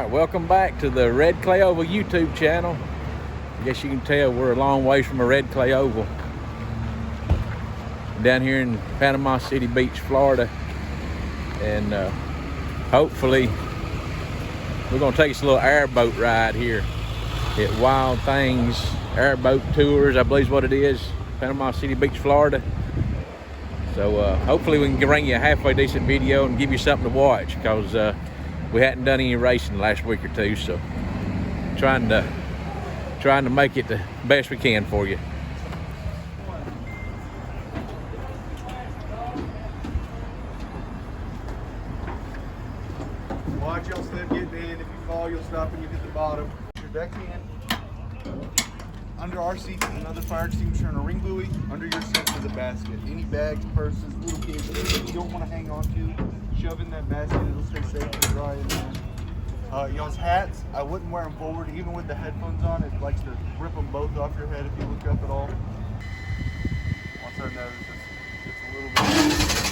right, welcome back to the Red Clay Oval YouTube channel. I guess you can tell we're a long ways from a red clay oval. Down here in Panama City Beach, Florida. And hopefully we're gonna take us a little airboat ride here at Wild Things Airboat Tours, I believe is what it is, Panama City Beach, Florida. So hopefully we can bring you a halfway decent video and give you something to watch, because we hadn't done any racing the last week or two, so trying to make it the best we can for you. Watch y'all slip, get in. If you fall, you'll stop when you hit the bottom. Your deck hand. Under our seat is another fire extinguisher and a ring buoy. Under your seat is a basket. Any bags, purses, little kids, anything you don't want to hang on to, shove in that basket. It'll stay safe and dry in there. Y'all's hats, I wouldn't wear them forward. Even with the headphones on, it likes to rip them both off your head if you look up at all. Once I notice it's a little bit...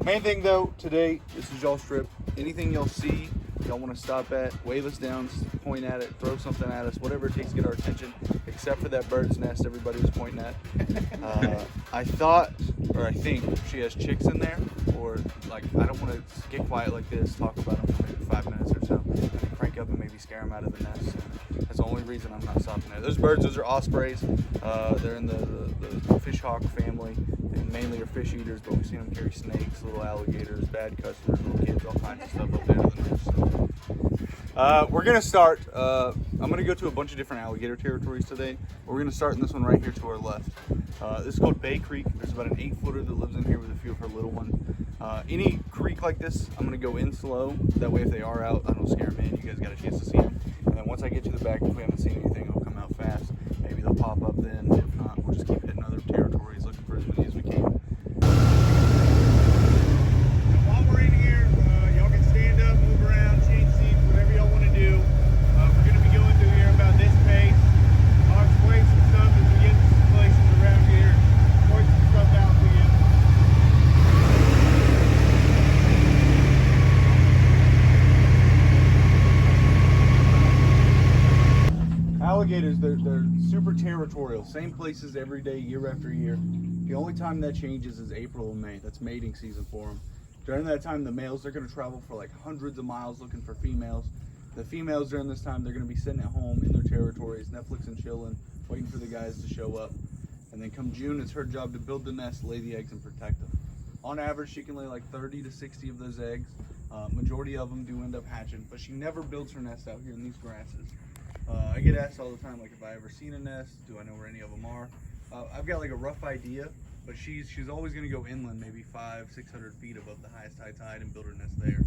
Main thing though, today, this is y'all's trip. Anything y'all see, y'all want to stop at, wave us down, point at it, throw something at us, whatever it takes to get our attention, except for that bird's nest everybody was pointing at. I think she has chicks in there, or like, I don't want to get quiet like this, talk about them for maybe 5 minutes or so, and crank up and maybe scare them out of the nest. That's the only reason I'm not stopping there. Those birds, those are ospreys. They're in the fish hawk family, and mainly are fish eaters, but we've seen them carry snakes, little alligators, bad customers, little kids, all kinds of stuff up there to the nest. So, we're gonna start, I'm gonna go to a bunch of different alligator territories today. We're gonna start in this one right here to our left. This is called Bay Creek. There's about an 8-footer that lives in here with a few of her little ones. Any creek like this, I'm gonna go in slow. That way if they are out, I don't scare them in. You guys got a chance to see them. And then once I get to the back, if we haven't seen anything, I'll come out fast. Maybe they'll pop up then. If not, we'll just keep hitting other territories, looking for as many as we can. While we're in here, y'all can stand up, move around, change seats, whatever y'all want to do. We're going to be going through here about this pace. I'll explain some stuff as we get to some places around here. Point some stuff out for you. Alligators, they're super territorial. Same places every day, year after year. The only time that changes is April and May. That's mating season for them. During that time, the males are going to travel for like hundreds of miles looking for females. The females during this time, they're going to be sitting at home in their territories, Netflix and chilling, waiting for the guys to show up. And then come June, it's her job to build the nest, lay the eggs, and protect them. On average, she can lay like 30 to 60 of those eggs. Majority of them do end up hatching, but she never builds her nest out here in these grasses. I get asked all the time, like, if I ever seen a nest, do I know where any of them are? I've got like a rough idea, but she's always going to go inland, maybe 500-600 feet above the highest high tide, and build her nest there.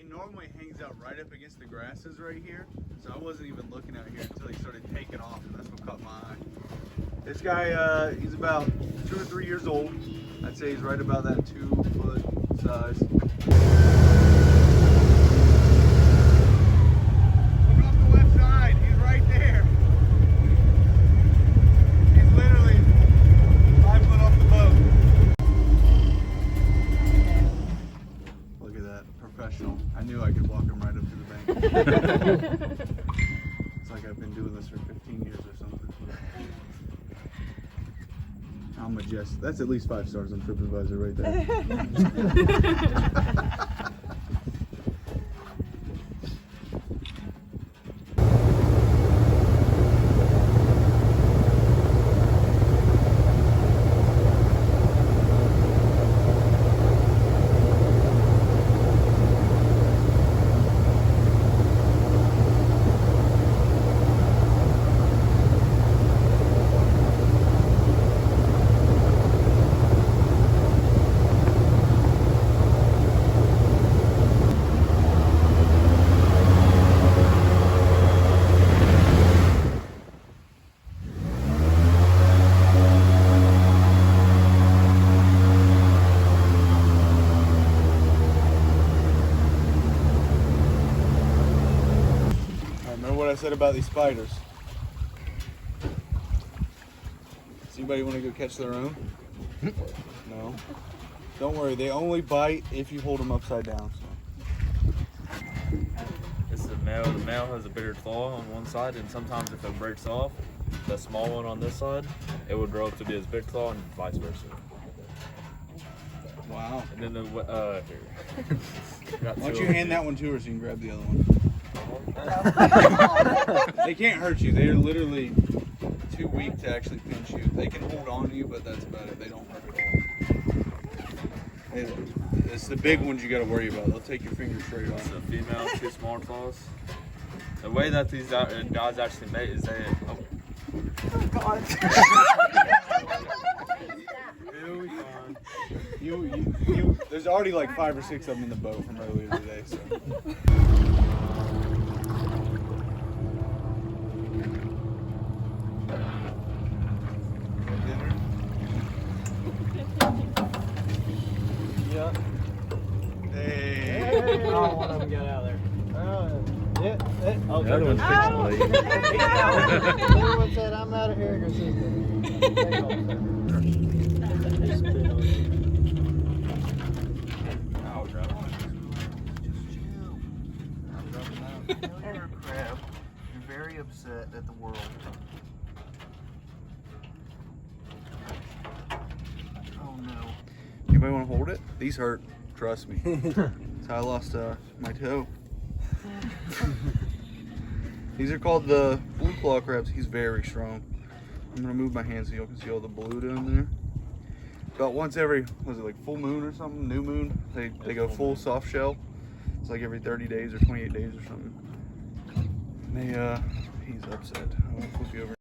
Normally hangs out right up against the grasses right here, so I wasn't even looking out here until he started taking off, and that's what caught my eye. This guy, he's about 2 or 3 years old. I'd say he's right about that 2-foot size. Look off the left side, he's right there. He's literally 5 foot off the boat. Look at that, professional. I knew I could walk him right up to the bank. It's like I've been doing this for 15 years or something. How majestic. That's at least 5 stars on TripAdvisor right there. said about these spiders. Does anybody want to go catch their own? No. Don't worry, they only bite if you hold them upside down. So. This is the male. The male has a bigger claw on one side, and sometimes if it breaks off, the small one on this side, it will grow up to be his big claw, and vice versa. Wow. And then the Why don't you hand that one to her so you can grab the other one? They can't hurt you. They're literally too weak to actually pinch you. They can hold on to you, but that's about it. They don't hurt at all. It's the big ones you got to worry about. They'll take your fingers straight off. It's a female, 2 small claws. The way that these guys actually mate is they. Oh God. There's already like 5 or 6 of them in the boat from earlier today. So. Yeah. Hey. Oh, one of them got out of there. The other one's fixing to leave. Everyone said, I'm out of here. Go see Crab, you're very upset at the world. Oh no. Anybody want to hold it? These hurt, trust me. So I lost my toe. These are called the blue claw crabs. He's very strong. I'm gonna move my hand so you can see all the blue down there. About once every, was it like full moon or something? New moon? They go full soft shell. It's like every 30 days or 28 days or something. And he's upset. I won't flip you over.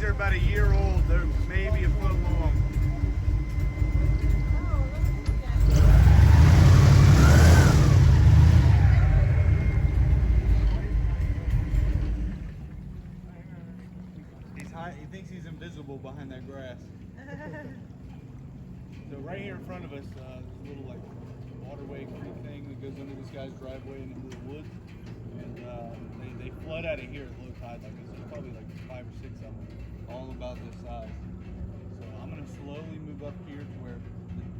About a year old, they're maybe a foot long. He thinks he's invisible behind that grass. So right here in front of us, there's a little like waterway creek thing that goes under this guy's driveway into the woods, and they flood out of here at low tide like this. There's probably like 5 or 6 of them. All about this size. So I'm going to slowly move up here to where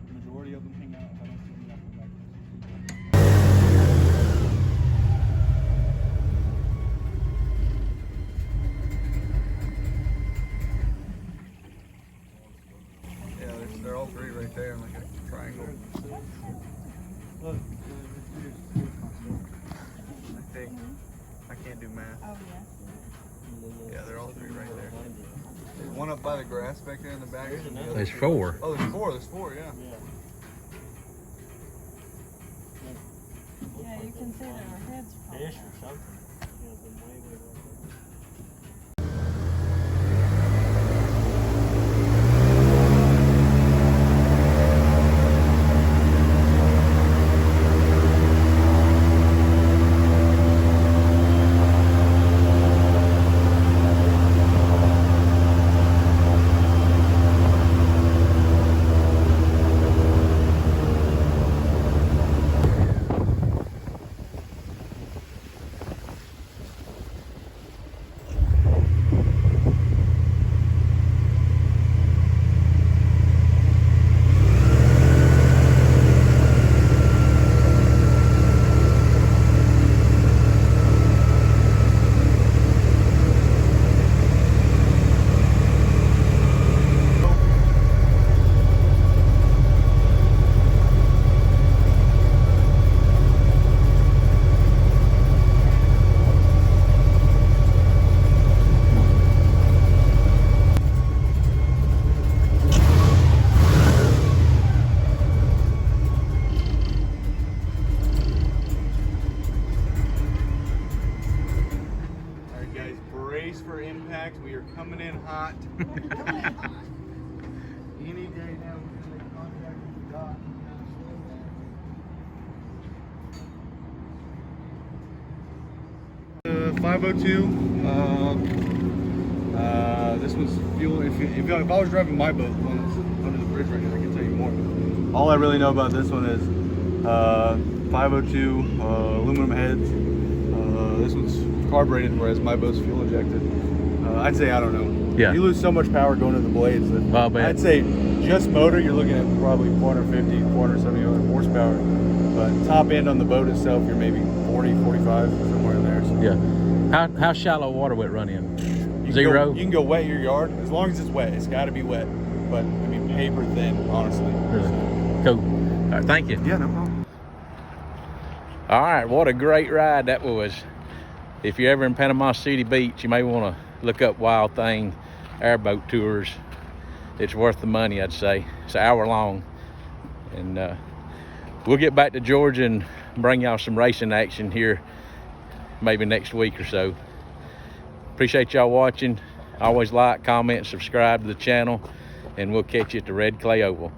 the majority of them hang out. If I don't see them, I'll come back. Yeah, they're all 3 right there in like a triangle. I think. I can't do math. Oh, yes. Yeah, they're all 3 right there. There's one up by the grass back there in the back. There's 4. Oh, there's 4. There's 4, yeah. Yeah, you you can see that our heads fall Fish out. or something. Alright guys, brace for impact. We are coming in hot. Any day now we're gonna make contact with the dock. 502. This one's fuel. If I was driving my boat, the one that's under the bridge right now, I can tell you more. All I really know about this one is 502 aluminum heads. This one's carbureted, whereas my boat's fuel injected. I'd say, I don't know. Yeah. You lose so much power going to the blades that Well, man. I'd say just motor, you're looking at probably 450, 470 horsepower. But top end on the boat itself, you're maybe 40, 45, somewhere in there. So Yeah. How shallow water would it run in? you Zero? You can go wet your yard as long as it's wet. It's got to be wet. But I mean, paper thin, honestly. Really? Cool. All right, thank you. Yeah, no problem. All right, what a great ride that was. If you're ever in Panama City Beach, you may want to look up Wild Thing Airboat tours. It's worth the money, I'd say. It's an hour long. And we'll get back to Georgia and bring y'all some racing action here maybe next week or so. Appreciate y'all watching. Always like, comment, subscribe to the channel, and we'll catch you at the Red Clay Oval.